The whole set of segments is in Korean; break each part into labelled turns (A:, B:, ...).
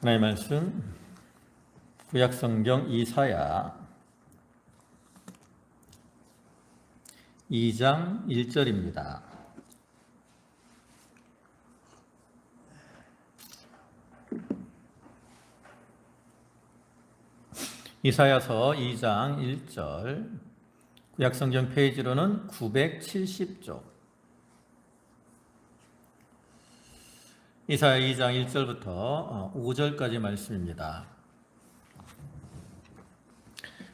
A: 하나님의 말씀 구약성경 이사야 2장 1절입니다. 이사야서 2장 1절, 구약성경 페이지로는 970쪽. 이사야 2장 1절부터 5절까지 말씀입니다.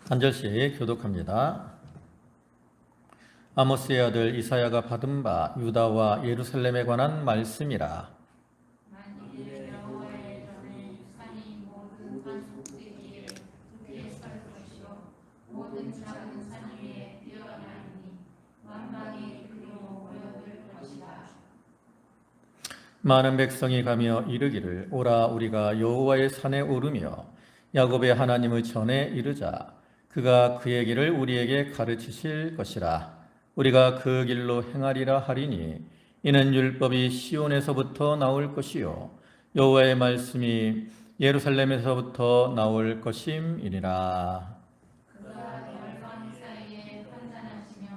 A: 한 절씩 교독합니다. 아모스의 아들 이사야가 받은 바 유다와 예루살렘에 관한 말씀이라.
B: 만일 여호와의 전에 산이 모든 산속되기에 그에 설 것이요 모든 작은 산 위에 뛰어나리니 만방이 그로 모여들 것이다.
A: 많은 백성이 가며 이르기를 오라 우리가 여호와의 산에 오르며 야곱의 하나님의 전에 이르자. 그가 그의 길을 우리에게 가르치실 것이라. 우리가 그 길로 행하리라 하리니 이는 율법이 시온에서부터 나올 것이요 여호와의 말씀이 예루살렘에서부터 나올 것임이니라.
B: 그가 열방 사이에 판단하시며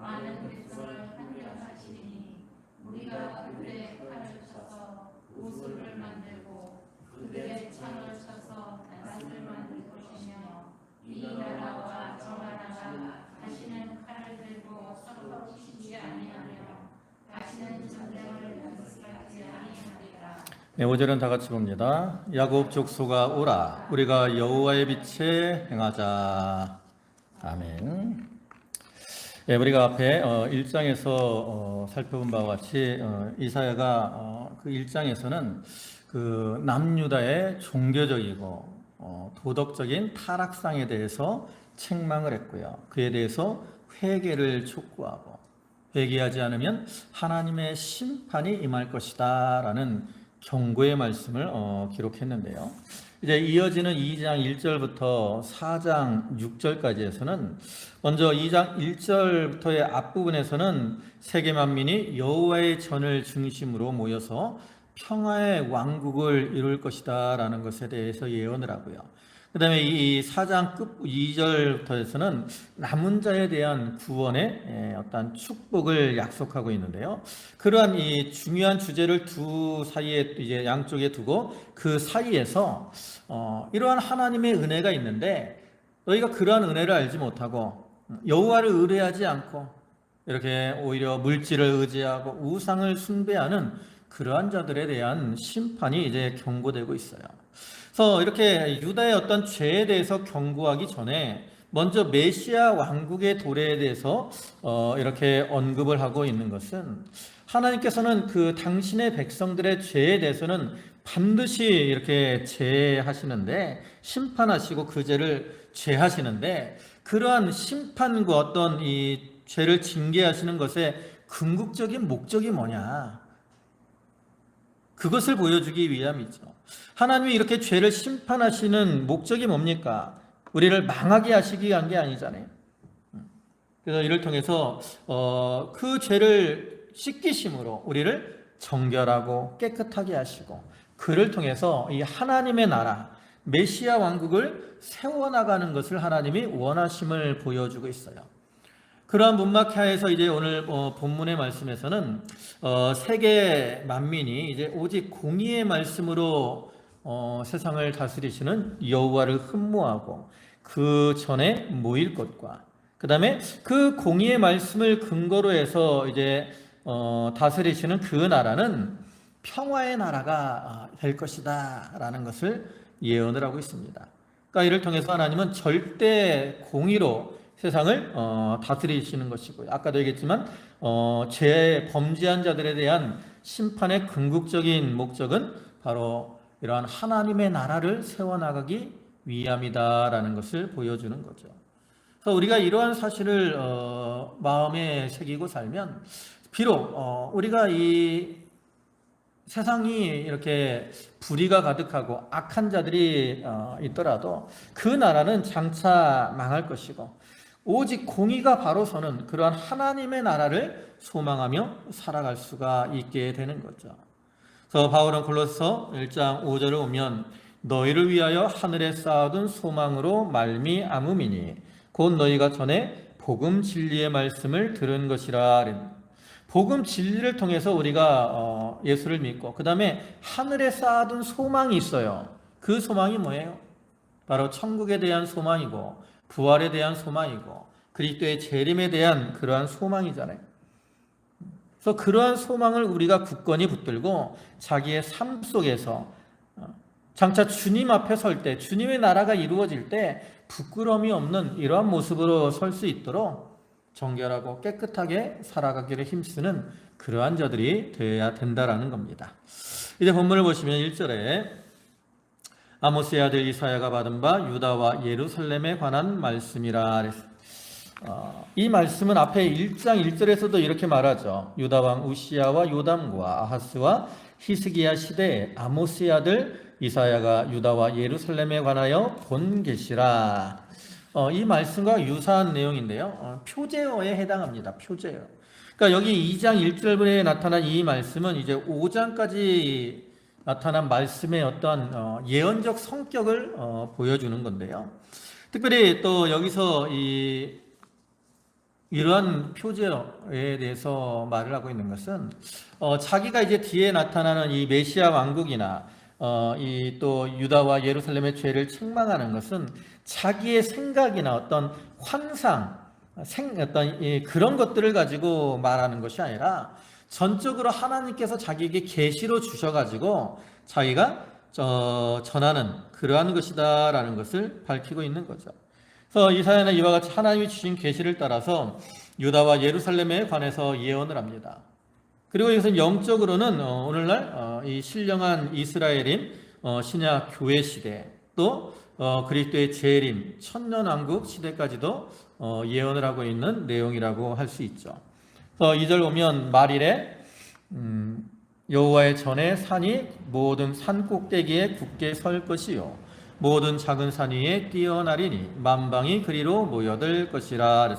B: 많은 백성을 판결하시리니 우리가 그들의 칼을 쳐서 우슬을 만들고 그들의 창을 쳐서 낫을 만들 것이며 이 나라와 저 나라가 다시는 칼을 들고 섞어지지 아니하며 다시는 전쟁을 연습하지 아니하리라.
A: 네, 5절은 다 같이 봅니다. 야곱 족속아 오라 우리가 여호와의 빛에 행하자. 아멘. 네, 우리가 앞에 1장에서 살펴본 바와 같이 이사야가 그 1장에서는 그 남유다의 종교적이고 도덕적인 타락상에 대해서 책망을 했고요. 그에 대해서 회개를 촉구하고 회개하지 않으면 하나님의 심판이 임할 것이다 라는 경고의 말씀을 기록했는데요. 이제 이어지는 2장 1절부터 4장 6절까지에서는 먼저 2장 1절부터의 앞부분에서는 세계 만민이 여호와의 전을 중심으로 모여서 평화의 왕국을 이룰 것이다 라는 것에 대해서 예언을 하고요. 그 다음에 이 4장 끝 2절부터에서는 남은 자에 대한 구원의 어떤 축복을 약속하고 있는데요. 그러한 이 중요한 주제를 두 사이에 이제 양쪽에 두고 그 사이에서 이러한 하나님의 은혜가 있는데 너희가 그러한 은혜를 알지 못하고 여호와를 의뢰하지 않고 이렇게 오히려 물질을 의지하고 우상을 숭배하는 그러한 자들에 대한 심판이 이제 경고되고 있어요. 그래서 이렇게 유다의 어떤 죄에 대해서 경고하기 전에 먼저 메시아 왕국의 도래에 대해서 이렇게 언급을 하고 있는 것은 하나님께서는 그 당신의 백성들의 죄에 대해서는 반드시 이렇게 제하시는데 심판하시고 그 죄를 제하시는데 그러한 심판과 어떤 이 죄를 징계하시는 것의 궁극적인 목적이 뭐냐? 그것을 보여주기 위함이죠. 하나님이 이렇게 죄를 심판하시는 목적이 뭡니까? 우리를 망하게 하시기 위한 게 아니잖아요. 그래서 이를 통해서 그 죄를 씻기심으로 우리를 정결하고 깨끗하게 하시고 그를 통해서 이 하나님의 나라 메시아 왕국을 세워나가는 것을 하나님이 원하심을 보여주고 있어요. 그러한 문막하에서 이제 오늘 본문의 말씀에서는 세계 만민이 이제 오직 공의의 말씀으로 세상을 다스리시는 여호와를 흠모하고 그 전에 모일 것과 그 다음에 그 공의의 말씀을 근거로 해서 이제 다스리시는 그 나라는 평화의 나라가 될 것이다 라는 것을 예언을 하고 있습니다. 그러니까 이를 통해서 하나님은 절대 공의로 세상을 다스리시는 것이고요. 아까도 얘기했지만 죄 범죄한 자들에 대한 심판의 궁극적인 목적은 바로 이러한 하나님의 나라를 세워나가기 위함이다라는 것을 보여주는 거죠. 그래서 우리가 이러한 사실을 마음에 새기고 살면 비록 우리가 이 세상이 이렇게 불의가 가득하고 악한 자들이 있더라도 그 나라는 장차 망할 것이고 오직 공의가 바로 서는 그러한 하나님의 나라를 소망하며 살아갈 수가 있게 되는 거죠. 그래서 바울은 골로새서 1장 5절을 보면 너희를 위하여 하늘에 쌓아둔 소망으로 말미암음이니 곧 너희가 전에 복음 진리의 말씀을 들은 것이라. 복음 진리를 통해서 우리가 예수를 믿고 그 다음에 하늘에 쌓아둔 소망이 있어요. 그 소망이 뭐예요? 바로 천국에 대한 소망이고 부활에 대한 소망이고 그리스도의 재림에 대한 그러한 소망이잖아요. 그래서 그러한 소망을 우리가 굳건히 붙들고 자기의 삶 속에서 장차 주님 앞에 설 때, 주님의 나라가 이루어질 때 부끄러움이 없는 이러한 모습으로 설 수 있도록 정결하고 깨끗하게 살아가기를 힘쓰는 그러한 자들이 되어야 된다라는 겁니다. 이제 본문을 보시면 1절에 아모스의 아들 이사야가 받은 바 유다와 예루살렘에 관한 말씀이라. 이 말씀은 앞에 1장 1절에서도 이렇게 말하죠. 유다 왕 우시야와 요담과 아하스와 히스기야 시대에 아모스의 아들 이사야가 유다와 예루살렘에 관하여 본 계시라. 이 말씀과 유사한 내용인데요. 표제어에 해당합니다. 표제어. 그러니까 여기 2장 1절에 나타난 이 말씀은 이제 5장까지 나타난 말씀의 어떤 예언적 성격을 보여주는 건데요. 특별히 또 여기서 이러한 표제에 대해서 말을 하고 있는 것은 자기가 이제 뒤에 나타나는 이 메시아 왕국이나 이 또 유다와 예루살렘의 죄를 책망하는 것은 자기의 생각이나 어떤 환상, 어떤 그런 것들을 가지고 말하는 것이 아니라 전적으로 하나님께서 자기에게 계시로 주셔가지고 자기가 전하는 그러한 것이다라는 것을 밝히고 있는 거죠. 그래서 이사야는 이와 같이 하나님이 주신 계시를 따라서 유다와 예루살렘에 관해서 예언을 합니다. 그리고 이것은 영적으로는 오늘날 이 신령한 이스라엘인 신약 교회 시대 또 그리스도의 재림 천년왕국 시대까지도 예언을 하고 있는 내용이라고 할 수 있죠. 2절 보면 말일에 여호와의 전에 산이 모든 산 꼭대기에 굳게 설 것이요 모든 작은 산 위에 뛰어나리니 만방이 그리로 모여들 것이라.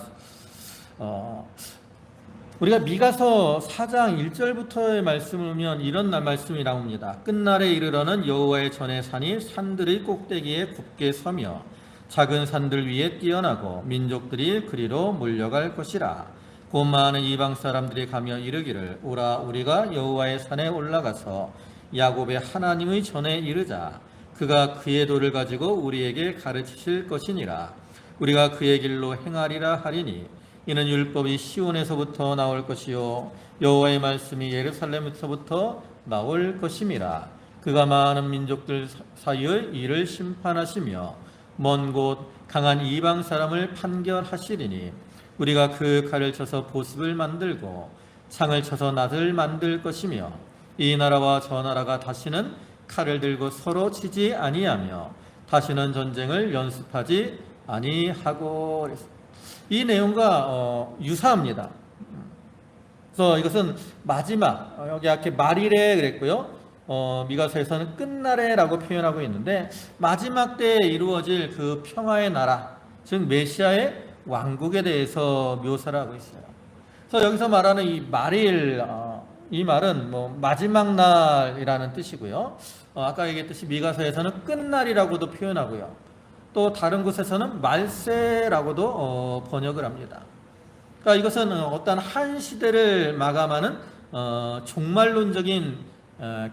A: 우리가 미가서 4장 1절부터의 말씀을 보면 이런 말씀이 나옵니다. 끝날에 이르러는 여호와의 전의 산이 산들의 꼭대기에 굳게 서며 작은 산들 위에 뛰어나고 민족들이 그리로 몰려갈 것이라. 곧 많은 이방 사람들이 가며 이르기를 오라 우리가 여호와의 산에 올라가서 야곱의 하나님의 전에 이르자. 그가 그의 도를 가지고 우리에게 가르치실 것이니라. 우리가 그의 길로 행하리라 하리니 이는 율법이 시온에서부터 나올 것이요 여호와의 말씀이 예루살렘에서부터 나올 것임이라. 그가 많은 민족들 사이의 일을 심판하시며 먼 곳 강한 이방 사람을 판결하시리니 우리가 그 칼을 쳐서 보습을 만들고 창을 쳐서 낫을 만들 것이며 이 나라와 저 나라가 다시는 칼을 들고 서로 치지 아니하며 다시는 전쟁을 연습하지 아니하고. 이 내용과 유사합니다. 그래서 이것은 마지막 여기 이렇게 말일에 그랬고요. 미가서에서는 끝날에라고 표현하고 있는데 마지막 때에 이루어질 그 평화의 나라, 즉 메시아의 왕국에 대해서 묘사를 하고 있어요. 그래서 여기서 말하는 이 말일, 이 말은 뭐 마지막 날이라는 뜻이고요. 아까 얘기했듯이 미가서에서는 끝날이라고도 표현하고요. 또 다른 곳에서는 말세라고도 번역을 합니다. 그러니까 이것은 어떤 한 시대를 마감하는 종말론적인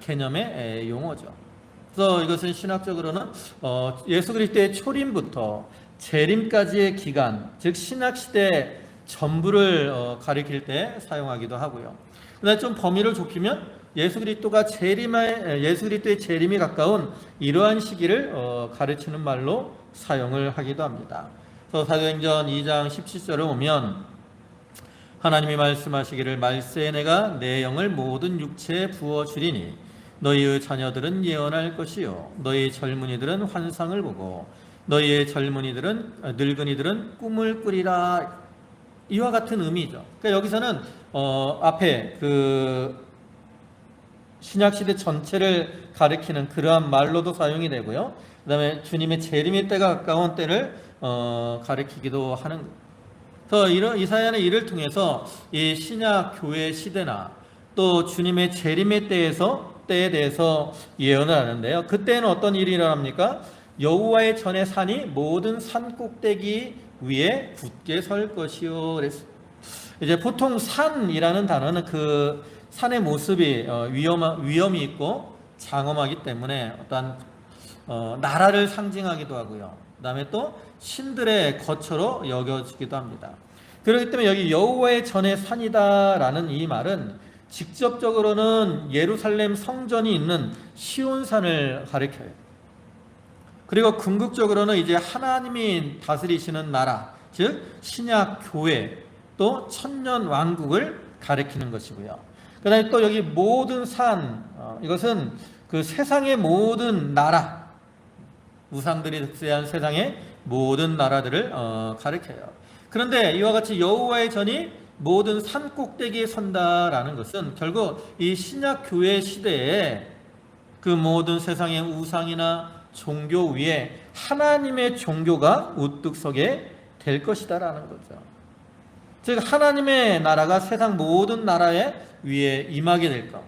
A: 개념의 용어죠. 그래서 이것은 신학적으로는 예수 그리스도의 초림부터 재림까지의 기간, 즉 신약 시대 전부를 가리킬 때 사용하기도 하고요. 그다음에 좀 범위를 좁히면 예수 그리스도의 재림이 가까운 이러한 시기를 가르치는 말로 사용을 하기도 합니다. 그래서 사도행전 2장 17절을 보면 하나님이 말씀하시기를 말세에 내가 내 영을 모든 육체에 부어주리니 너희의 자녀들은 예언할 것이요 너희 젊은이들은 환상을 보고 너희의 늙은이들은 꿈을 꾸리라. 이와 같은 의미죠. 그러니까 여기서는 앞에 그 신약시대 전체를 가리키는 그러한 말로도 사용이 되고요. 그 다음에 주님의 재림의 때가 가까운 때를 가리키기도 하는 거예요. 그래서 이사야는 이를 통해서 이 신약 교회 시대나 또 주님의 재림의 때에서 때에 대해서 예언을 하는데요. 그때는 어떤 일이 일어납니까? 여호와의 전의 산이 모든 산 꼭대기 위에 굳게 설 것이요. 그랬어요. 이제 보통 산이라는 단어는 그 산의 모습이 위험이 있고 장엄하기 때문에 어떤 나라를 상징하기도 하고요. 그다음에 또 신들의 거처로 여겨지기도 합니다. 그렇기 때문에 여기 여호와의 전의 산이다라는 이 말은 직접적으로는 예루살렘 성전이 있는 시온산을 가리켜요. 그리고 궁극적으로는 이제 하나님이 다스리시는 나라, 즉 신약 교회 또 천년 왕국을 가리키는 것이고요. 그다음에 또 여기 모든 산, 이것은 그 세상의 모든 나라, 우상들이 득세한 세상의 모든 나라들을 가리켜요. 그런데 이와 같이 여호와의 전이 모든 산 꼭대기에 선다라는 것은 결국 이 신약 교회 시대에 그 모든 세상의 우상이나 종교 위에 하나님의 종교가 우뚝 서게 될 것이다라는 거죠. 즉 하나님의 나라가 세상 모든 나라의 위에 임하게 될 것,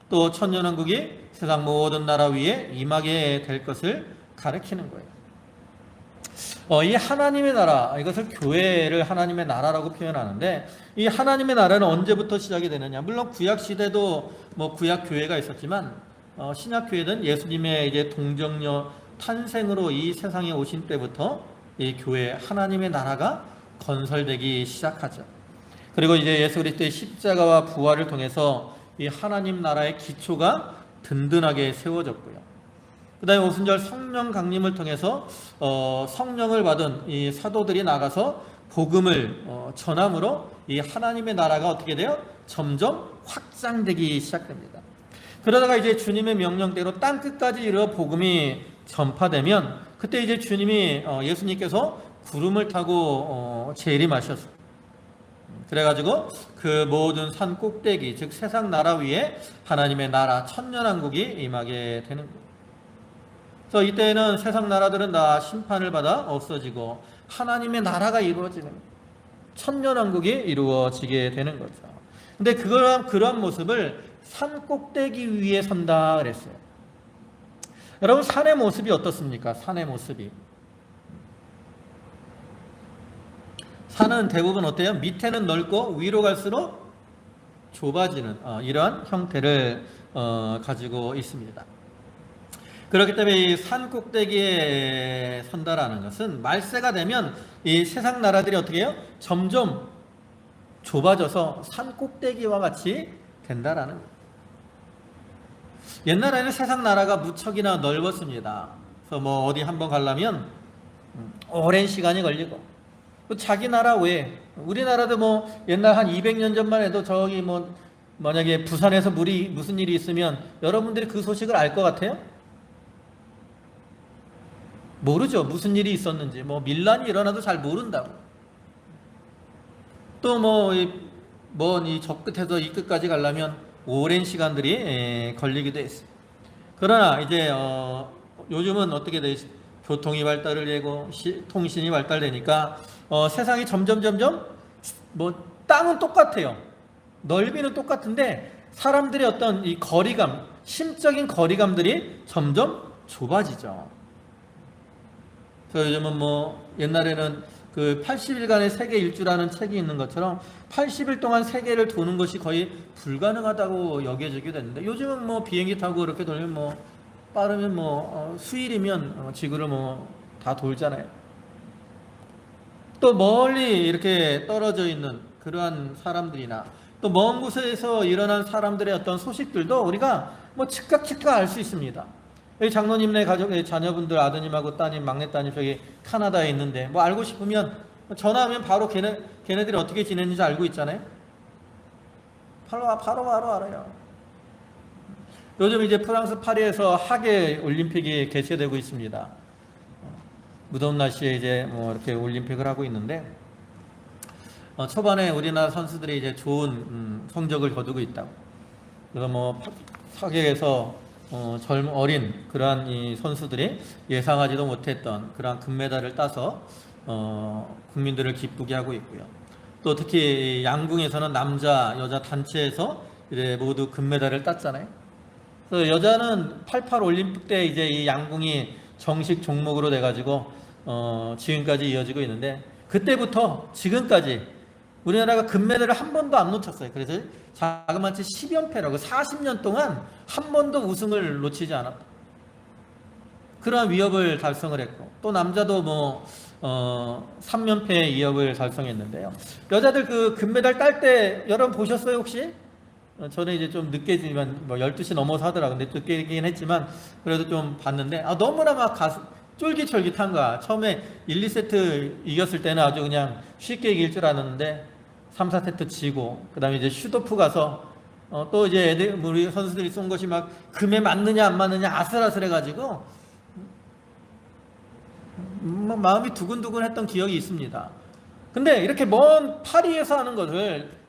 A: 또 천년왕국이 세상 모든 나라 위에 임하게 될 것을 가리키는 거예요. 이 하나님의 나라, 이것을 교회를 하나님의 나라라고 표현하는데, 이 하나님의 나라는 언제부터 시작이 되느냐? 물론 구약 시대도 뭐 구약 교회가 있었지만 신약 교회는 예수님의 이제 동정녀 탄생으로 이 세상에 오신 때부터 이 교회 하나님의 나라가 건설되기 시작하죠. 그리고 이제 예수 그리스도의 십자가와 부활을 통해서 이 하나님 나라의 기초가 든든하게 세워졌고요. 그 다음에 오순절 성령 강림을 통해서 성령을 받은 이 사도들이 나가서 복음을 전함으로 이 하나님의 나라가 어떻게 돼요? 점점 확장되기 시작됩니다. 그러다가 이제 주님의 명령대로 땅 끝까지 이르러 복음이 전파되면 그때 이제 주님이 예수님께서 구름을 타고 재림하셨어요. 그래가지고 그 모든 산 꼭대기, 즉 세상 나라 위에 하나님의 나라 천년왕국이 임하게 되는 거예요. 그래서 이때에는 세상 나라들은 다 심판을 받아 없어지고 하나님의 나라가 이루어지는 천년왕국이 이루어지게 되는 거죠. 근데 그러한 모습을 산 꼭대기 위에 선다 그랬어요. 여러분 산의 모습이 어떻습니까? 산의 모습이. 산은 대부분 어때요? 밑에는 넓고 위로 갈수록 좁아지는 이러한 형태를 가지고 있습니다. 그렇기 때문에 이 산 꼭대기에 선다라는 것은 말세가 되면 이 세상 나라들이 어떻게 해요? 점점 좁아져서 산 꼭대기와 같이 된다라는 거예요. 옛날에는 세상 나라가 무척이나 넓었습니다. 그래서 뭐 어디 한번 가려면 오랜 시간이 걸리고 자기 나라 외에 우리나라도 뭐 옛날 한 200년 전만 해도 저기 뭐 만약에 부산에서 무슨 일이 있으면 여러분들이 그 소식을 알 것 같아요? 모르죠. 무슨 일이 있었는지. 뭐 밀란이 일어나도 잘 모른다고. 또 뭐 이 저 끝에서 이 끝까지 가려면 오랜 시간들이 걸리기도 했어요. 그러나 이제 요즘은 어떻게 돼 있어요? 교통이 발달을 되고 통신이 발달되니까 세상이 점점 뭐 땅은 똑같아요. 넓이는 똑같은데 사람들의 어떤 이 거리감, 심적인 거리감들이 점점 좁아지죠. 그래서 요즘은 뭐 옛날에는 그 80일간의 세계 일주라는 책이 있는 것처럼 80일 동안 세계를 도는 것이 거의 불가능하다고 여겨지게 됐는데 요즘은 뭐 비행기 타고 이렇게 돌면 뭐 빠르면 뭐 수일이면 지구를 뭐 다 돌잖아요. 또 멀리 이렇게 떨어져 있는 그러한 사람들이나 또 먼 곳에서 일어난 사람들의 어떤 소식들도 우리가 뭐 즉각 알 수 있습니다. 장로님네 가족의 자녀분들 아드님하고 따님, 막내 따님 저기 카나다에 있는데 뭐 알고 싶으면 전화하면 바로 걔네들이 어떻게 지내는지 알고 있잖아요. 바로 알아요. 요즘 이제 프랑스 파리에서 하계 올림픽이 개최되고 있습니다. 무더운 날씨에 이제 뭐 이렇게 올림픽을 하고 있는데 초반에 우리나라 선수들이 이제 좋은 성적을 거두고 있다고. 그래서 뭐 하계에서 어린 그러한 이 선수들이 예상하지도 못했던 그러한 금메달을 따서 국민들을 기쁘게 하고 있고요. 또 특히 양궁에서는 남자, 여자 단체에서 이제 모두 금메달을 땄잖아요. 그래서 여자는 88 올림픽 때 이제 이 양궁이 정식 종목으로 돼가지고 지금까지 이어지고 있는데, 그때부터 지금까지 우리나라가 금메달을 한 번도 안 놓쳤어요. 그래서 자그마치 10연패라고 40년 동안 한 번도 우승을 놓치지 않았다. 그러한 위협을 달성을 했고, 또 남자도 3연패 이협을 달성했는데요. 여자들 그 금메달 딸 때 여러분 보셨어요 혹시? 저는 이제 좀 늦게지만 12시 넘어서 하더라고요. 근데 늦게긴 했지만 그래도 좀 봤는데 너무나 막 가슴 쫄깃쫄깃한 거야. 처음에 1, 2세트 이겼을 때는 아주 그냥 쉽게 이길 줄 알았는데 3, 4세트 지고, 그 다음에 이제 슈도프 가서 또 이제 우리 선수들이 쏜 것이 막 금에 맞느냐 안 맞느냐 아슬아슬해가지고 마음이 두근두근 했던 기억이 있습니다. 근데 이렇게 먼 파리에서 하는 것을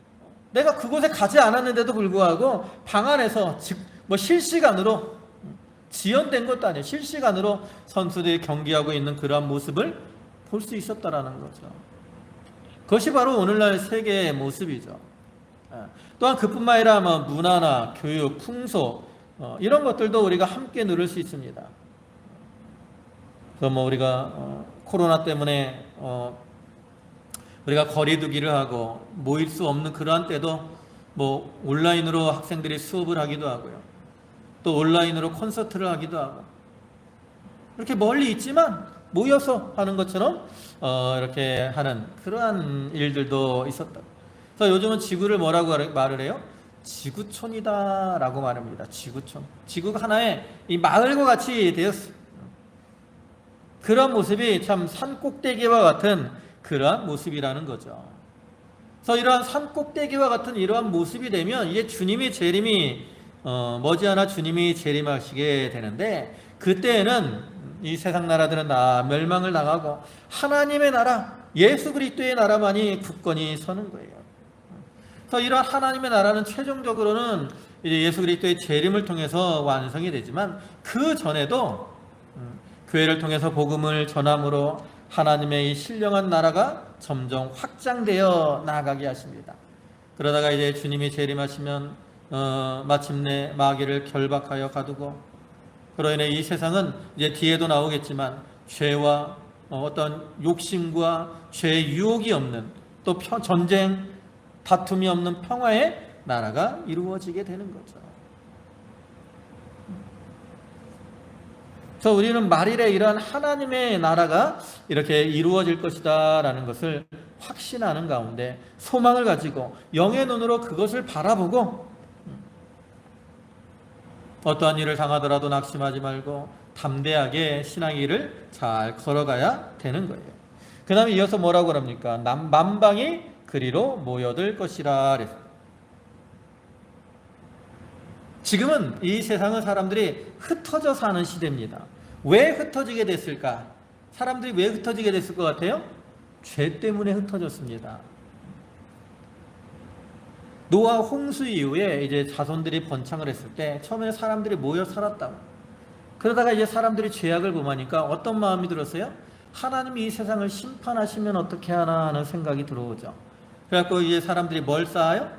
A: 내가 그곳에 가지 않았는데도 불구하고 방 안에서 실시간으로 지연된 것도 아니에요. 실시간으로 선수들이 경기하고 있는 그러한 모습을 볼 수 있었다라는 거죠. 그것이 바로 오늘날 세계의 모습이죠. 또한 그뿐만 아니라 문화나 교육, 풍속 이런 것들도 우리가 함께 누릴 수 있습니다. 그래서 우리가 코로나 때문에 우리가 거리두기를 하고 모일 수 없는 그러한 때도 온라인으로 학생들이 수업을 하기도 하고요. 또 온라인으로 콘서트를 하기도 하고, 이렇게 멀리 있지만 모여서 하는 것처럼 이렇게 하는 그러한 일들도 있었다. 그래서 요즘은 지구를 뭐라고 말을 해요? 지구촌이다 라고 말합니다. 지구촌. 지구가 하나의 이 마을과 같이 되었어요. 그런 모습이 참 산꼭대기와 같은 그러한 모습이라는 거죠. 그래서 이러한 산꼭대기와 같은 이러한 모습이 되면 이제 주님의 재림이 머지않아 주님이 재림하시게 되는데, 그때에는 이 세상 나라들은 다 멸망을 당하고 하나님의 나라, 예수 그리스도의 나라만이 굳건히 서는 거예요. 그래서 이러한 하나님의 나라는 최종적으로는 이제 예수 그리스도의 재림을 통해서 완성이 되지만, 그 전에도 교회를 통해서 복음을 전함으로 하나님의 이 신령한 나라가 점점 확장되어 나아가게 하십니다. 그러다가 이제 주님이 재림하시면 마침내 마귀를 결박하여 가두고, 그로 인해 이 세상은 이제 뒤에도 나오겠지만 죄와 어떤 욕심과 죄의 유혹이 없는, 또 전쟁 다툼이 없는 평화의 나라가 이루어지게 되는 거죠. 그래서 우리는 말일에 이러한 하나님의 나라가 이렇게 이루어질 것이다 라는 것을 확신하는 가운데 소망을 가지고 영의 눈으로 그것을 바라보고, 어떠한 일을 당하더라도 낙심하지 말고 담대하게 신앙의 길을 잘 걸어가야 되는 거예요. 그 다음에 이어서 뭐라고 합니까? 만방이 그리로 모여들 것이라 그랬어요. 지금은 이 세상은 사람들이 흩어져 사는 시대입니다. 왜 흩어지게 됐을까? 사람들이 왜 흩어지게 됐을 것 같아요? 죄 때문에 흩어졌습니다. 노아 홍수 이후에 이제 자손들이 번창을 했을 때 처음에 사람들이 모여 살았다고. 그러다가 이제 사람들이 죄악을 범하니까 어떤 마음이 들었어요? 하나님이 이 세상을 심판하시면 어떻게 하나 하는 생각이 들어오죠. 그래갖고 이제 사람들이 뭘 쌓아요?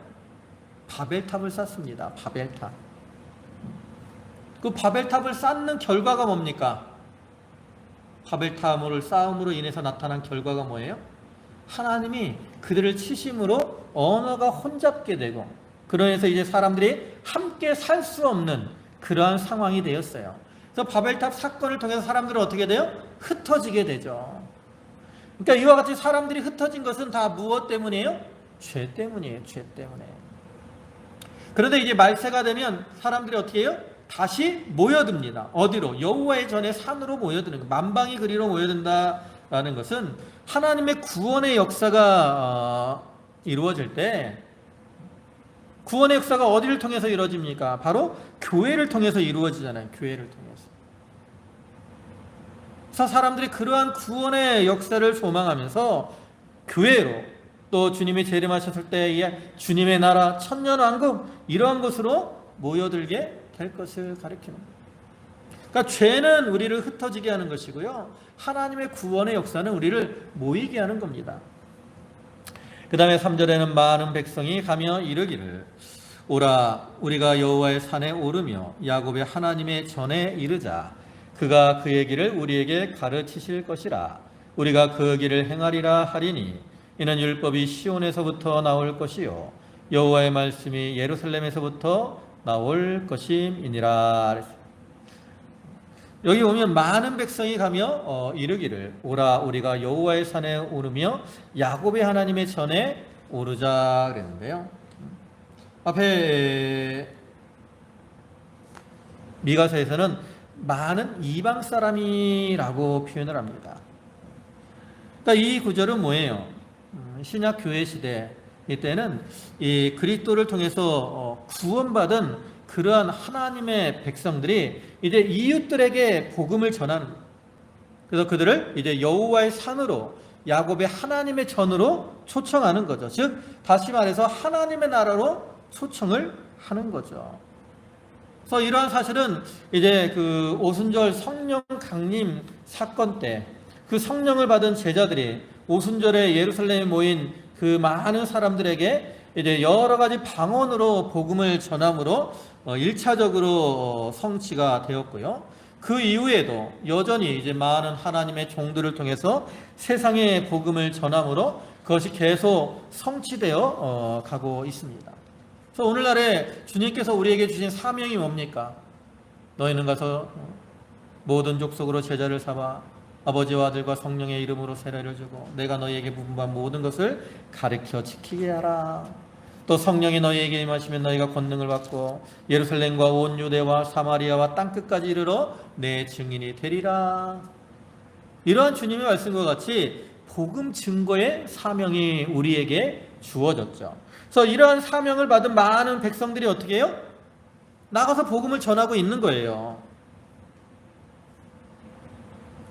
A: 바벨탑을 쌓습니다. 바벨탑. 그 바벨탑을 쌓는 결과가 뭡니까? 바벨탑을 쌓음으로 인해서 나타난 결과가 뭐예요? 하나님이 그들을 치심으로 언어가 혼잡게 되고, 그러면서 이제 사람들이 함께 살 수 없는 그러한 상황이 되었어요. 그래서 바벨탑 사건을 통해서 사람들은 어떻게 돼요? 흩어지게 되죠. 그러니까 이와 같이 사람들이 흩어진 것은 다 무엇 때문이에요? 죄 때문이에요. 죄 때문에. 그런데 이제 말세가 되면 사람들이 어떻게 해요? 다시 모여듭니다. 어디로? 여호와의 전에 산으로 모여드는 거. 만방이 그리로 모여든다라는 것은 하나님의 구원의 역사가 이루어질 때, 구원의 역사가 어디를 통해서 이루어집니까? 바로 교회를 통해서 이루어지잖아요. 교회를 통해서. 그래서 사람들이 그러한 구원의 역사를 소망하면서 교회로, 또 주님이 재림하셨을 때의 주님의 나라, 천년왕국, 이러한 것으로 모여들게 될 것을 가리키는 거예요. 그러니까 죄는 우리를 흩어지게 하는 것이고요, 하나님의 구원의 역사는 우리를 모이게 하는 겁니다. 그 다음에 3절에는 많은 백성이 가며 이르기를 오라 우리가 여호와의 산에 오르며 야곱의 하나님의 전에 이르자. 그가 그의 길을 우리에게 가르치실 것이라. 우리가 그 길을 행하리라 하리니 이는 율법이 시온에서부터 나올 것이요 여호와의 말씀이 예루살렘에서부터 나올 것임이니라. 여기 보면 많은 백성이 가며 이르기를 오라 우리가 여호와의 산에 오르며 야곱의 하나님의 전에 오르자 그랬는데요. 앞에 미가서에서는 많은 이방 사람이라고 표현을 합니다. 그러니까 이 구절은 뭐예요? 신약 교회 시대 이때는 이 그리스도를 통해서 구원받은 그러한 하나님의 백성들이 이제 이웃들에게 복음을 전하는 거예요. 그래서 그들을 이제 여호와의 산으로 야곱의 하나님의 전으로 초청하는 거죠. 즉 다시 말해서 하나님의 나라로 초청을 하는 거죠. 그래서 이러한 사실은 이제 그 오순절 성령 강림 사건 때 그 성령을 받은 제자들이 오순절에 예루살렘에 모인 그 많은 사람들에게 이제 여러 가지 방언으로 복음을 전함으로 1차적으로 성취가 되었고요. 그 이후에도 여전히 이제 많은 하나님의 종들을 통해서 세상에 복음을 전함으로 그것이 계속 성취되어 가고 있습니다. 그래서 오늘날에 주님께서 우리에게 주신 사명이 뭡니까? 너희는 가서 모든 족속으로 제자를 삼아 아버지와 아들과 성령의 이름으로 세례를 주고 내가 너희에게 부분한 모든 것을 가르쳐 지키게 하라. 또 성령이 너희에게 임하시면 너희가 권능을 받고 예루살렘과 온 유대와 사마리아와 땅끝까지 이르러 내 증인이 되리라. 이러한 주님의 말씀과 같이 복음 증거의 사명이 우리에게 주어졌죠. 그래서 이러한 사명을 받은 많은 백성들이 어떻게 해요? 나가서 복음을 전하고 있는 거예요.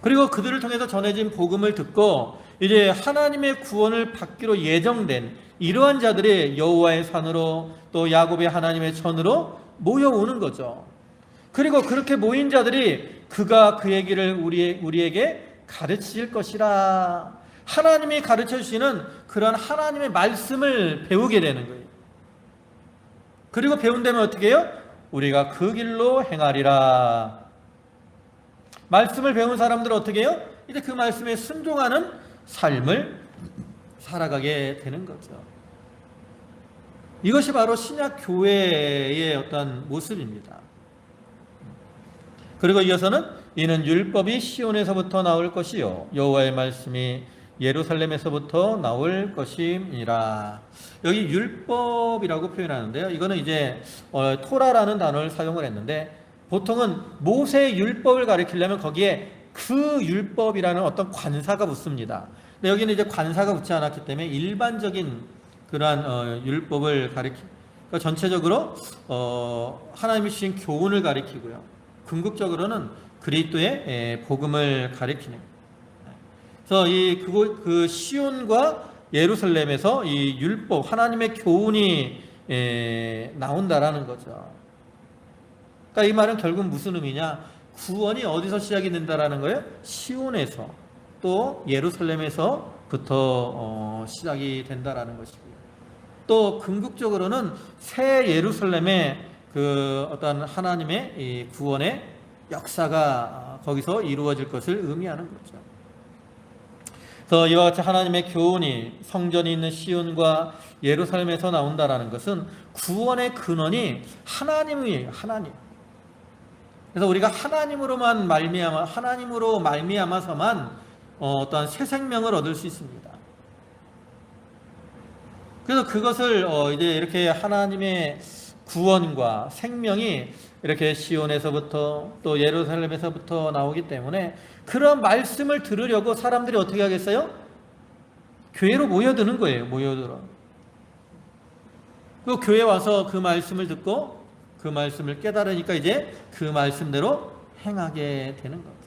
A: 그리고 그들을 통해서 전해진 복음을 듣고 이제 하나님의 구원을 받기로 예정된 이러한 자들이 여호와의 산으로 또 야곱의 하나님의 전으로 모여오는 거죠. 그리고 그렇게 모인 자들이 그가 그의 길을 우리에게 가르칠 것이라. 하나님이 가르쳐 주시는 그런 하나님의 말씀을 배우게 되는 거예요. 그리고 배운 다음에 어떻게 해요? 우리가 그 길로 행하리라. 말씀을 배운 사람들은 어떻게 해요? 이제 그 말씀에 순종하는 삶을 살아가게 되는 거죠. 이것이 바로 신약 교회의 어떤 모습입니다. 그리고 이어서는 이는 율법이 시온에서부터 나올 것이요 여호와의 말씀이 예루살렘에서부터 나올 것임이라. 여기 율법이라고 표현하는데요. 이거는 이제 토라라는 단어를 사용을 했는데 보통은 모세의 율법을 가리키려면 거기에 그 율법이라는 어떤 관사가 붙습니다. 근데 여기는 이제 관사가 붙지 않았기 때문에 일반적인 그러한 율법을 그러니까 전체적으로 하나님이 주신 교훈을 가리키고요. 궁극적으로는 그리스도의 복음을 가리키는. 그래서 그 시온과 예루살렘에서 이 율법 하나님의 교훈이 나온다라는 거죠. 그러니까 이 말은 결국 무슨 의미냐? 구원이 어디서 시작이 된다라는 거예요? 시온에서 또 예루살렘에서부터 시작이 된다라는 것이고요. 또 궁극적으로는 새 예루살렘의 그 어떤 하나님의 이 구원의 역사가 거기서 이루어질 것을 의미하는 거죠. 그래서 이와 같이 하나님의 교훈이 성전이 있는 시온과 예루살렘에서 나온다라는 것은 구원의 근원이 하나님이에요. 하나님. 그래서 우리가 하나님으로 말미암아서만 어떠한 새 생명을 얻을 수 있습니다. 그래서 그것을 이제 이렇게 하나님의 구원과 생명이 이렇게 시온에서부터 또 예루살렘에서부터 나오기 때문에 그런 말씀을 들으려고 사람들이 어떻게 하겠어요? 교회로 모여드는 거예요. 모여들어. 그 교회 와서 그 말씀을 듣고 그 말씀을 깨달으니까 이제 그 말씀대로 행하게 되는 겁니다.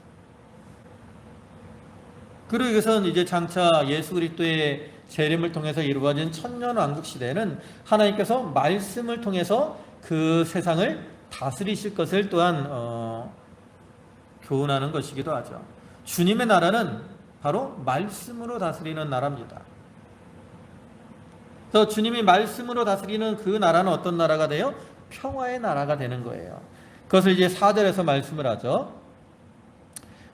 A: 그리고 이것은 이제 장차 예수 그리스도의 재림을 통해서 이루어진 천년왕국 시대는 하나님께서 말씀을 통해서 그 세상을 다스리실 것을 또한 교훈하는 것이기도 하죠. 주님의 나라는 바로 말씀으로 다스리는 나라입니다. 그래서 주님이 말씀으로 다스리는 그 나라는 어떤 나라가 돼요? 평화의 나라가 되는 거예요. 그것을 이제 4절에서 말씀을 하죠.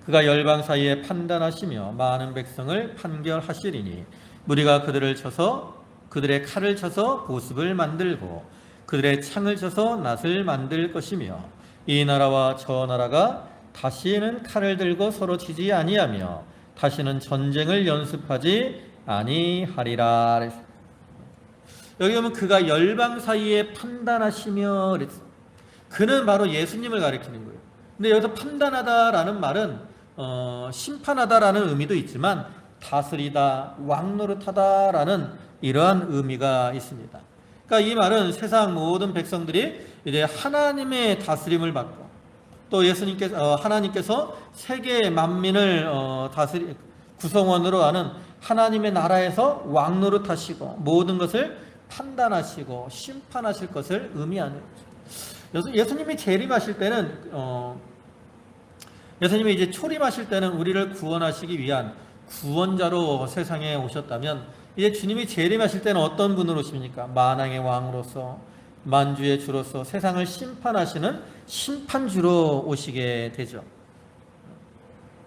A: 그가 열방 사이에 판단하시며 많은 백성을 판결하시리니 무리가 그들을 쳐서 그들의 칼을 쳐서 보습을 만들고 그들의 창을 쳐서 낫을 만들 것이며 이 나라와 저 나라가 다시는 칼을 들고 서로 치지 아니하며 다시는 전쟁을 연습하지 아니하리라. 여기 보면 그가 열방 사이에 판단하시며 그랬어요. 그는 바로 예수님을 가리키는 거예요. 근데 여기서 판단하다라는 말은 심판하다라는 의미도 있지만 다스리다, 왕노릇하다라는 이러한 의미가 있습니다. 그러니까 이 말은 세상 모든 백성들이 이제 하나님의 다스림을 받고 또 예수님께서 하나님께서 세계 만민을 구성원으로 하는 하나님의 나라에서 왕노릇하시고 모든 것을 판단하시고 심판하실 것을 의미하는 거죠. 예수님이 재림하실 때는 예수님이 이제 초림하실 때는 우리를 구원하시기 위한 구원자로 세상에 오셨다면 이제 주님이 재림하실 때는 어떤 분으로 오십니까? 만왕의 왕으로서 만주의 주로서 세상을 심판하시는 심판주로 오시게 되죠.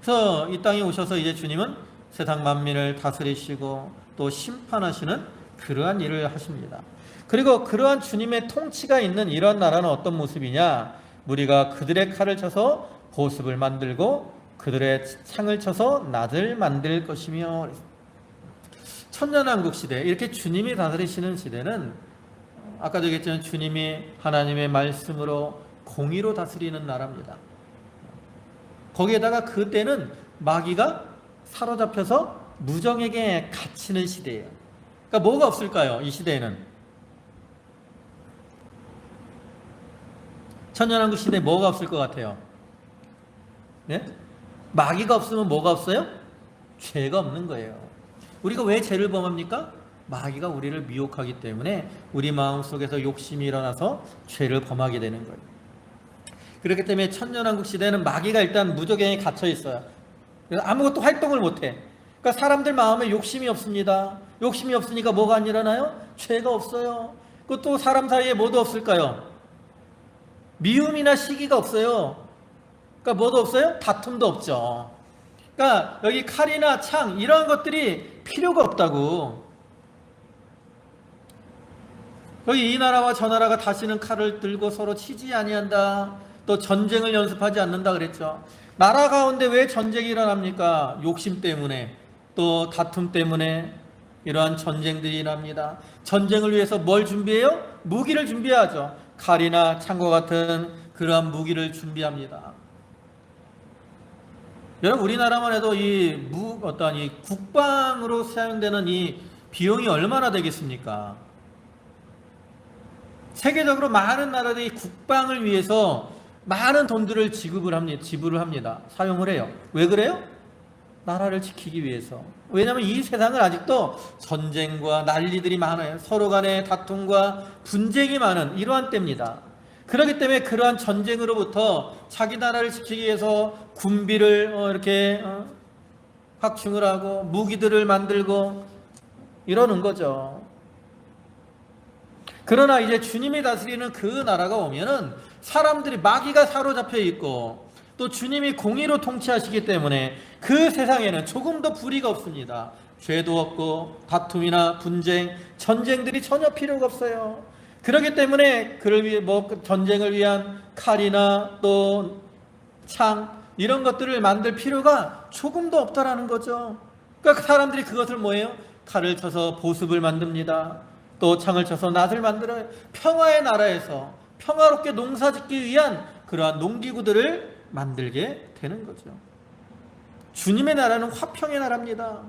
A: 그래서 이 땅에 오셔서 이제 주님은 세상 만민을 다스리시고 또 심판하시는 그러한 일을 하십니다. 그리고 그러한 주님의 통치가 있는 이런 나라는 어떤 모습이냐? 무리가 그들의 칼을 쳐서 보습을 만들고 그들의 창을 쳐서 낫을 만들 것이며 천년왕국 시대 이렇게 주님이 다스리시는 시대는 아까도 얘기했지만 주님이 하나님의 말씀으로 공의로 다스리는 나라입니다. 거기에다가 그때는 마귀가 사로잡혀서 무정에게 갇히는 시대예요. 그러니까 뭐가 없을까요? 이 시대에는 천년왕국 시대에 뭐가 없을 것 같아요? 네? 마귀가 없으면 뭐가 없어요? 죄가 없는 거예요. 우리가 왜 죄를 범합니까? 마귀가 우리를 미혹하기 때문에 우리 마음속에서 욕심이 일어나서 죄를 범하게 되는 거예요. 그렇기 때문에 천년왕국 시대는 마귀가 일단 무적행에 갇혀 있어요. 그래서 아무것도 활동을 못해. 그러니까 사람들 마음에 욕심이 없습니다. 욕심이 없으니까 뭐가 안 일어나요? 죄가 없어요. 그것도 사람 사이에 뭐도 없을까요? 미움이나 시기가 없어요. 그러니까 뭐도 없어요? 다툼도 없죠. 그러니까 여기 칼이나 창 이러한 것들이 필요가 없다고. 여기 이 나라와 저 나라가 다시는 칼을 들고 서로 치지 아니한다. 또 전쟁을 연습하지 않는다 그랬죠. 나라 가운데 왜 전쟁이 일어납니까? 욕심 때문에 또 다툼 때문에 이러한 전쟁들이 일어납니다. 전쟁을 위해서 뭘 준비해요? 무기를 준비하죠. 칼이나 창과 같은 그러한 무기를 준비합니다. 여러분 우리나라만 해도 이 국방으로 사용되는 이 비용이 얼마나 되겠습니까? 세계적으로 많은 나라들이 국방을 위해서 많은 돈들을 지불을 합니다. 사용을 해요. 왜 그래요? 나라를 지키기 위해서. 왜냐하면 이 세상은 아직도 전쟁과 난리들이 많아요. 서로 간의 다툼과 분쟁이 많은 이러한 때입니다. 그렇기 때문에 그러한 전쟁으로부터 자기 나라를 지키기 위해서 군비를 이렇게 확충을 하고 무기들을 만들고 이러는 거죠. 그러나 이제 주님이 다스리는 그 나라가 오면은 사람들이 마귀가 사로잡혀 있고 또 주님이 공의로 통치하시기 때문에 그 세상에는 조금도 불의가 없습니다. 죄도 없고 다툼이나 분쟁, 전쟁들이 전혀 필요가 없어요. 그렇기 때문에 그를 위해 전쟁을 위한 칼이나 또 창 이런 것들을 만들 필요가 조금도 없다라는 거죠. 그러니까 사람들이 그것을 뭐예요? 칼을 쳐서 보습을 만듭니다. 또 창을 쳐서 낫을 만들어요. 평화의 나라에서 평화롭게 농사짓기 위한 그러한 농기구들을 만들게 되는 거죠. 주님의 나라는 화평의 나라입니다.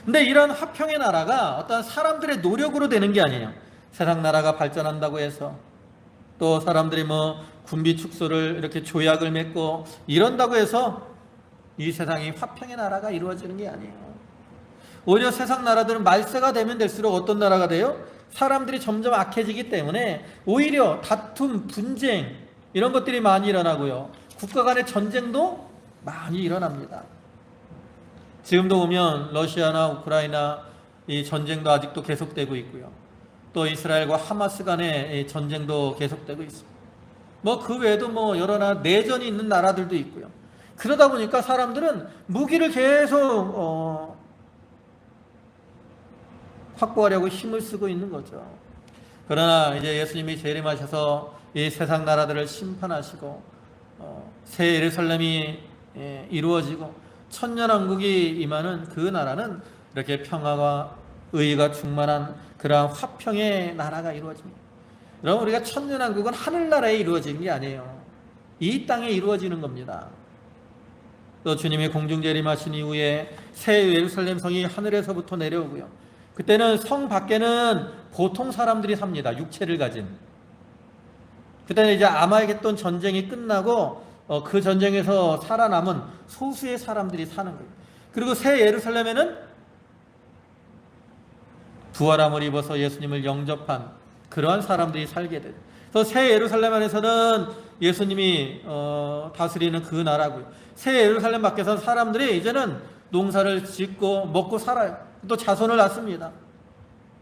A: 근데 이런 화평의 나라가 어떤 사람들의 노력으로 되는 게 아니에요. 세상 나라가 발전한다고 해서 또 사람들이 군비 축소를 이렇게 조약을 맺고 이런다고 해서 이 세상이 화평의 나라가 이루어지는 게 아니에요. 오히려 세상 나라들은 말세가 되면 될수록 어떤 나라가 돼요? 사람들이 점점 악해지기 때문에 오히려 다툼, 분쟁 이런 것들이 많이 일어나고요. 국가 간의 전쟁도 많이 일어납니다. 지금도 보면 러시아나 우크라이나 이 전쟁도 아직도 계속되고 있고요. 또 이스라엘과 하마스 간의 이 전쟁도 계속되고 있습니다. 뭐 그 외에도 뭐 여러 나라 내전이 있는 나라들도 있고요. 그러다 보니까 사람들은 무기를 계속 확보하려고 힘을 쓰고 있는 거죠. 그러나 이제 예수님이 재림하셔서 이 세상 나라들을 심판하시고 새 예루살렘이 이루어지고 천년왕국이 임하는 그 나라는 이렇게 평화와 의가 충만한 그러한 화평의 나라가 이루어집니다. 여러분, 우리가 천년왕국은 하늘나라에 이루어지는 게 아니에요. 이 땅에 이루어지는 겁니다. 또 주님이 공중재림하신 이후에 새 예루살렘 성이 하늘에서부터 내려오고요. 그때는 성 밖에는 보통 사람들이 삽니다. 육체를 가진. 그때는 이제 아마겟돈 전쟁이 끝나고 그 전쟁에서 살아남은 소수의 사람들이 사는 거예요. 그리고 새 예루살렘에는 부활함을 입어서 예수님을 영접한 그러한 사람들이 살게 돼요. 그래서 새 예루살렘 안에서는 예수님이 다스리는 그 나라고요. 새 예루살렘 밖에서 사람들이 이제는 농사를 짓고 먹고 살아요. 또 자손을 낳습니다.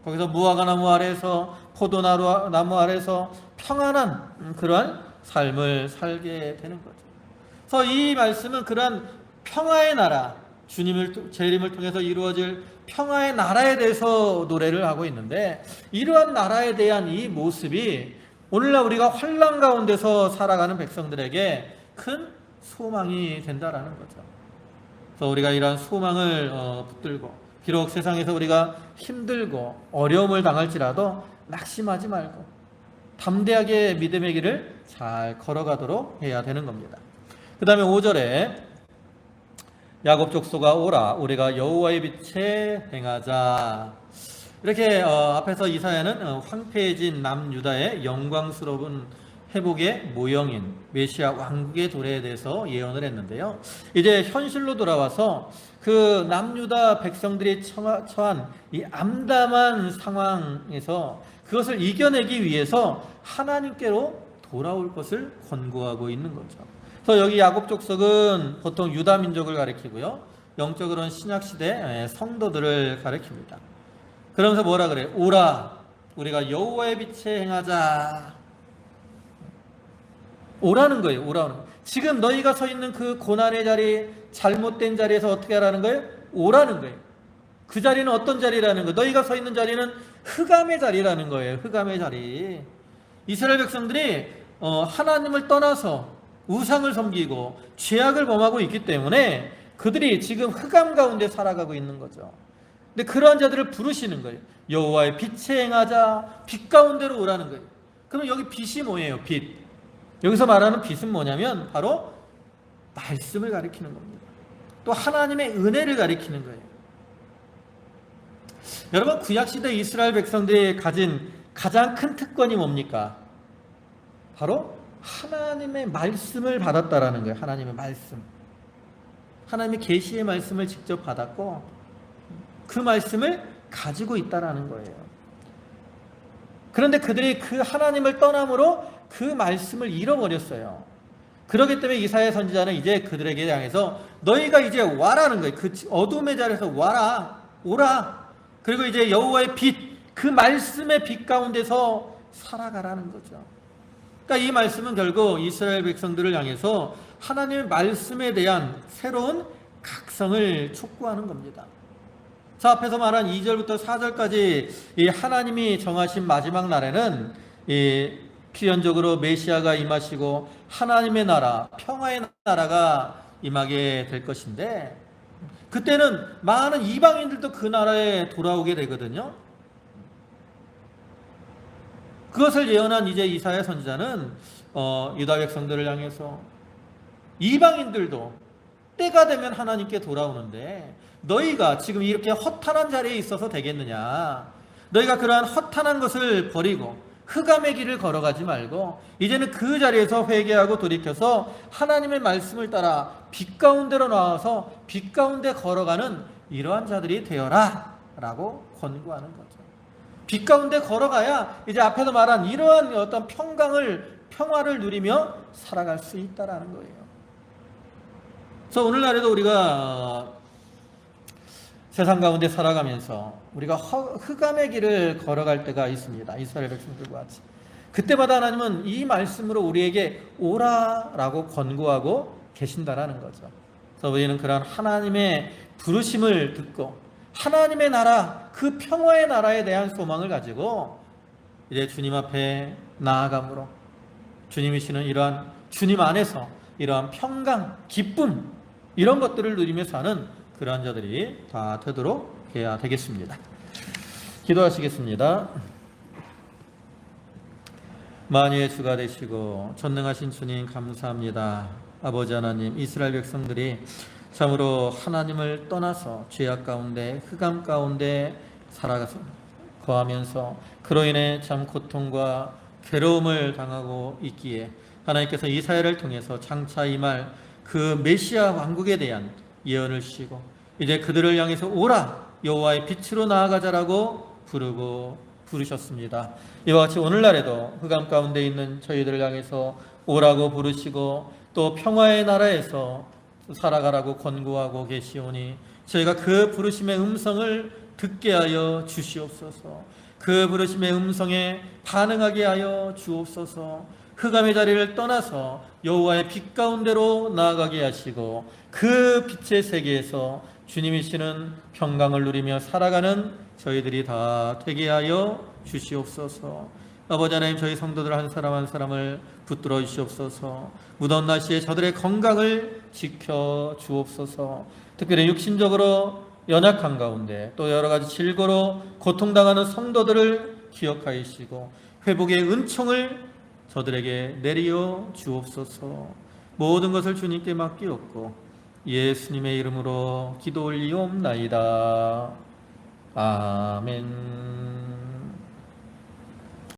A: 거기서 무화과나무 아래에서 포도나무 아래에서 평안한 그러한 삶을 살게 되는 거죠. 그래서 이 말씀은 그러한 평화의 나라, 주님을 재림을 통해서 이루어질 평화의 나라에 대해서 노래를 하고 있는데, 이러한 나라에 대한 이 모습이 오늘날 우리가 환난 가운데서 살아가는 백성들에게 큰 소망이 된다라는 거죠. 그래서 우리가 이러한 소망을 붙들고, 비록 세상에서 우리가 힘들고 어려움을 당할지라도 낙심하지 말고 담대하게 믿음의 길을 잘 걸어가도록 해야 되는 겁니다. 그 다음에 5절에 야곱 족속아 오라, 우리가 여호와의 빛에 행하자. 이렇게 앞에서 이사야는 황폐해진 남유다의 영광스러운 회복의 모형인 메시아 왕국의 도래에 대해서 예언을 했는데요. 이제 현실로 돌아와서 그 남유다 백성들이 처한 이 암담한 상황에서 그것을 이겨내기 위해서 하나님께로 돌아올 것을 권고하고 있는 거죠. 그래서 여기 야곱 족속은 보통 유다 민족을 가리키고요, 영적으로는 신약시대 성도들을 가리킵니다. 그러면서 뭐라 그래요? 오라, 우리가 여호와의 빛에 행하자. 오라는 거예요. 오라는 거예요. 지금 너희가 서 있는 그 고난의 자리, 잘못된 자리에서 어떻게 하라는 거예요? 오라는 거예요. 그 자리는 어떤 자리라는 거예요? 너희가 서 있는 자리는 흑암의 자리라는 거예요. 흑암의 자리. 이스라엘 백성들이 하나님을 떠나서 우상을 섬기고 죄악을 범하고 있기 때문에 그들이 지금 흑암 가운데 살아가고 있는 거죠. 근데 그러한 자들을 부르시는 거예요. 여호와의 빛에 행하자. 빛 가운데로 오라는 거예요. 그럼 여기 빛이 뭐예요? 빛. 여기서 말하는 빛은 뭐냐면 바로 말씀을 가리키는 겁니다. 또 하나님의 은혜를 가리키는 거예요. 여러분, 구약시대 이스라엘 백성들이 가진 가장 큰 특권이 뭡니까? 바로 하나님의 말씀을 받았다라는 거예요. 하나님의 말씀. 하나님의 계시의 말씀을 직접 받았고 그 말씀을 가지고 있다라는 거예요. 그런데 그들이 그 하나님을 떠남으로 그 말씀을 잃어버렸어요. 그렇기 때문에 이사야 선지자는 이제 그들에게 향해서 너희가 이제 와라는 거예요. 그 어둠의 자리에서 와라, 오라. 그리고 이제 여호와의 빛, 그 말씀의 빛 가운데서 살아가라는 거죠. 그러니까 이 말씀은 결국 이스라엘 백성들을 향해서 하나님의 말씀에 대한 새로운 각성을 촉구하는 겁니다. 자, 앞에서 말한 2절부터 4절까지 이 하나님이 정하신 마지막 날에는 이 필연적으로 메시아가 임하시고 하나님의 나라, 평화의 나라가 임하게 될 것인데, 그때는 많은 이방인들도 그 나라에 돌아오게 되거든요. 그것을 예언한 이제 이사야 선지자는 유다 백성들을 향해서 이방인들도 때가 되면 하나님께 돌아오는데 너희가 지금 이렇게 허탄한 자리에 있어서 되겠느냐? 너희가 그러한 허탄한 것을 버리고 흑암의 길을 걸어가지 말고 이제는 그 자리에서 회개하고 돌이켜서 하나님의 말씀을 따라 빛 가운데로 나와서 빛 가운데 걸어가는 이러한 자들이 되어라 라고 권고하는 거죠. 빛 가운데 걸어가야 이제 앞에서 말한 이러한 어떤 평화를 누리며 살아갈 수 있다라는 거예요. 그래서 오늘날에도 우리가 세상 가운데 살아가면서 우리가 흑암의 길을 걸어갈 때가 있습니다. 이스라엘 백성들과 같이. 그때마다 하나님은 이 말씀으로 우리에게 오라라고 권고하고 계신다라는 거죠. 그래서 우리는 그런 하나님의 부르심을 듣고 하나님의 나라, 그 평화의 나라에 대한 소망을 가지고 이제 주님 앞에 나아감으로 주님이시는 이러한 주님 안에서 이러한 평강, 기쁨 이런 것들을 누리며 사는 그러한 자들이 다 되도록 해야 되겠습니다. 기도하시겠습니다. 만유의 주가 되시고 전능하신 주님 감사합니다. 아버지 하나님, 이스라엘 백성들이 참으로 하나님을 떠나서 죄악 가운데 흑암 가운데 살아가서 거하면서 그로 인해 참 고통과 괴로움을 당하고 있기에 하나님께서 이사야를 통해서 장차 임할 그 메시아 왕국에 대한 예언을 주시고 이제 그들을 향해서 오라 여호와의 빛으로 나아가자라고 부르셨습니다. 이와 같이 오늘날에도 흑암 가운데 있는 저희들을 향해서 오라고 부르시고 또 평화의 나라에서 살아가라고 권고하고 계시오니 저희가 그 부르심의 음성을 듣게 하여 주시옵소서. 그 부르심의 음성에 반응하게 하여 주옵소서. 흑암의 자리를 떠나서 여호와의 빛 가운데로 나아가게 하시고 그 빛의 세계에서 주님이시는 평강을 누리며 살아가는 저희들이 다 되게 하여 주시옵소서. 아버지 하나님, 저희 성도들 한 사람 한 사람을 붙들어 주시옵소서. 무더운 날씨에 저들의 건강을 지켜 주옵소서. 특별히 육신적으로 연약한 가운데 또 여러 가지 질고로 고통당하는 성도들을 기억하시고 회복의 은총을 저들에게 내리어 주옵소서. 모든 것을 주님께 맡기옵고 예수님의 이름으로 기도 올리옵나이다. 아멘.